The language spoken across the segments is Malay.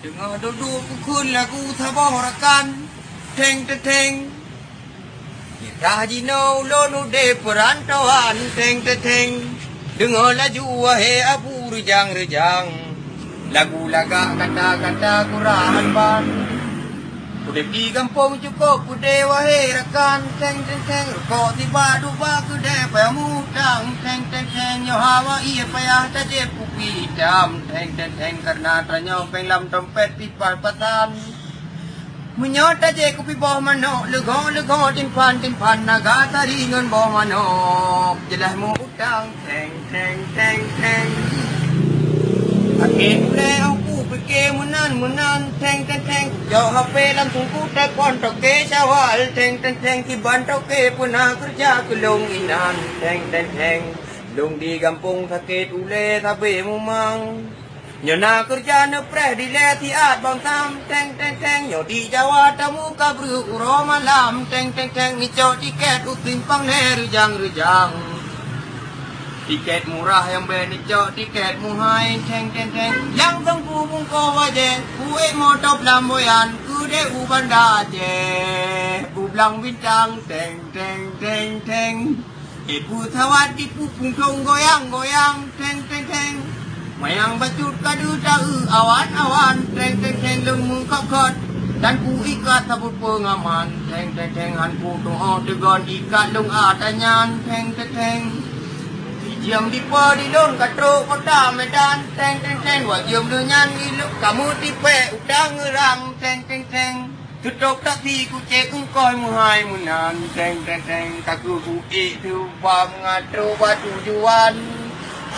ดึงดูกูขึ้นแล้วกูทะบอกรักกันเทงเทงยาจีโนโลนูเดปรันตะวันเทงเทงดึงละจูเฮอบูหรือยังlagu laga kata kurahan ban Udah di kampung cukup udah wahai rakan Teng rukok tiba duba kuda pemudang Teng yo hawa iya payah taje pupi hitam Teng karena ternyopeng lam dompet di patan Menyot taje kupi bawah manok Lego tin pan naga taringan bawah manok Jelah mu udang Teng Akhir mulai aku pergi munan Teng Jauh HP langsung ku telepon toke syawal Teng Kiban toke pernah kerja ke longinan Teng Long di kampung sakit ule tabe mumang Nyona kerja nepreh di letiat bang tam Teng Yo di Jawa tamu kabru uro malam Teng Nico tiket utimpang rejang Tiket murah yang benicok, tiket muhai, teng Yang tengku bungko wajah, kue motor pelamboyan, kude ubanda je Bublang bintang, teng Ibu tawat di pupung tong goyang, teng Mayang bacut kadu tahu, awan, teng Lemu kokot, dan ku ikat sabut pengaman, teng Hanku doa tegon ikat lung atanyan, teng Diam di lon katro kota Medan Teng Wah diam dengan iluk kamu tipe udang ngerang Teng Tutok tak ti ku cek engkoi muhai munan Teng Kaku ku itu bam ngatro batu juan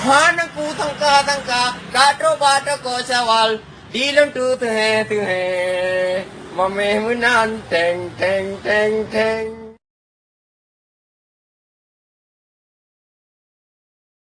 Hana ku tangka katro batu ko sawal Dilon tu tuhe Mame munan Teng